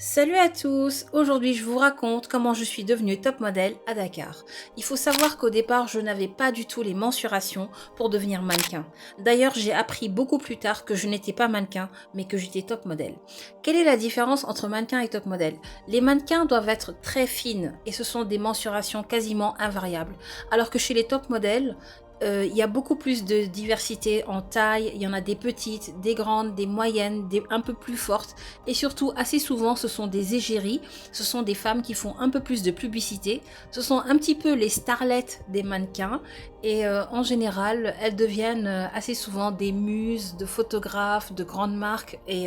Salut à tous! Aujourd'hui, je vous raconte comment je suis devenue top modèle à Dakar. Il faut savoir qu'au départ, je n'avais pas du tout les mensurations pour devenir mannequin. D'ailleurs, j'ai appris beaucoup plus tard que je n'étais pas mannequin, mais que j'étais top modèle. Quelle est la différence entre mannequin et top modèle? Les mannequins doivent être très fines et ce sont des mensurations quasiment invariables. Alors que chez les top modèles, il y a beaucoup plus de diversité en taille, il y en a des petites, des grandes, des moyennes, des un peu plus fortes et surtout assez souvent ce sont des égéries, ce sont des femmes qui font un peu plus de publicité, ce sont un petit peu les starlettes des mannequins et en général elles deviennent assez souvent des muses de photographes, de grandes marques et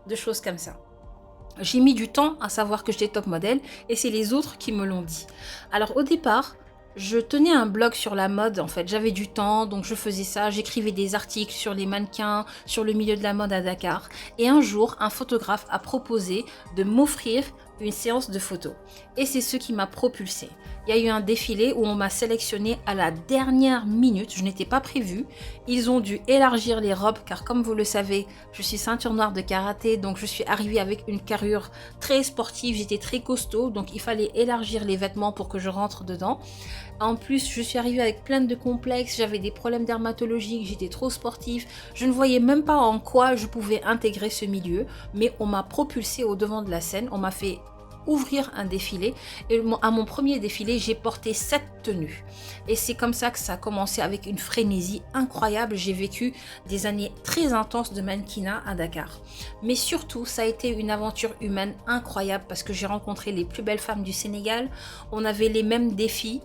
de choses comme ça. J'ai mis du temps à savoir que j'étais top modèle et c'est les autres qui me l'ont dit. Alors au départ, je tenais un blog sur la mode en fait, j'avais du temps donc je faisais ça, j'écrivais des articles sur les mannequins, sur le milieu de la mode à Dakar et un jour un photographe a proposé de m'offrir une séance de photos et c'est ce qui m'a propulsée. Il y a eu un défilé où on m'a sélectionné à la dernière minute, je n'étais pas prévue. Ils ont dû élargir les robes car comme vous le savez, je suis ceinture noire de karaté donc je suis arrivée avec une carrure très sportive, j'étais très costaud donc il fallait élargir les vêtements pour que je rentre dedans. En plus, je suis arrivée avec plein de complexes, j'avais des problèmes dermatologiques, j'étais trop sportive, je ne voyais même pas en quoi je pouvais intégrer ce milieu, mais on m'a propulsée au devant de la scène, on m'a fait ouvrir un défilé et à mon premier défilé j'ai porté 7 tenues et c'est comme ça que ça a commencé avec une frénésie incroyable. J'ai vécu des années très intenses de mannequinat à Dakar, mais surtout ça a été une aventure humaine incroyable parce que j'ai rencontré les plus belles femmes du Sénégal, on avait les mêmes défis.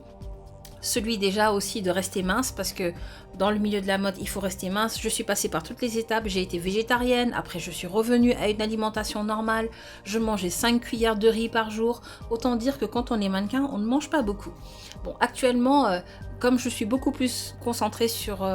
Celui déjà aussi de rester mince parce que dans le milieu de la mode il faut rester mince. Je suis passée par toutes les étapes, j'ai été végétarienne, après je suis revenue à une alimentation normale, je mangeais 5 cuillères de riz par jour, autant dire que quand on est mannequin on ne mange pas beaucoup. Bon actuellement comme je suis beaucoup plus concentrée sur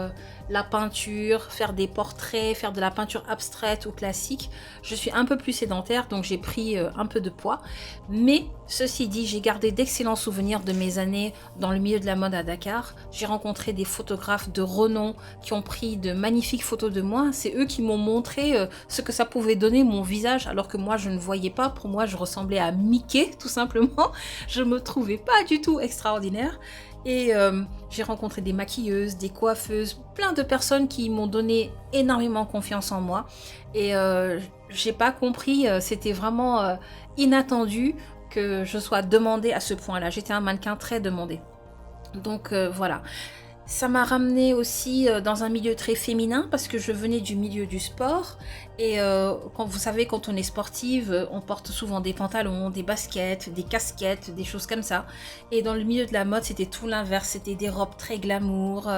la peinture, faire des portraits, faire de la peinture abstraite ou classique, je suis un peu plus sédentaire donc j'ai pris un peu de poids, mais ceci dit j'ai gardé d'excellents souvenirs de mes années dans le milieu de la mode à Dakar. J'ai rencontré des photographes de renom qui ont pris de magnifiques photos de moi, c'est eux qui m'ont montré ce que ça pouvait donner mon visage alors que moi je ne voyais pas, pour moi je ressemblais à Mickey tout simplement, je me trouvais pas du tout extraordinaire. Et j'ai rencontré des maquilleuses, des coiffeuses, plein de personnes qui m'ont donné énormément confiance en moi. Et j'ai pas compris, c'était vraiment inattendu que je sois demandée à ce point-là. J'étais un mannequin très demandé. Donc voilà. Ça m'a ramenée aussi dans un milieu très féminin parce que je venais du milieu du sport et quand vous savez quand on est sportive on porte souvent des pantalons, des baskets, des casquettes, des choses comme ça et dans le milieu de la mode c'était tout l'inverse, c'était des robes très glamour,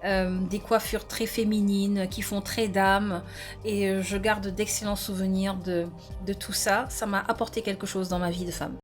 des coiffures très féminines qui font très dame et je garde d'excellents souvenirs de tout ça, ça m'a apporté quelque chose dans ma vie de femme.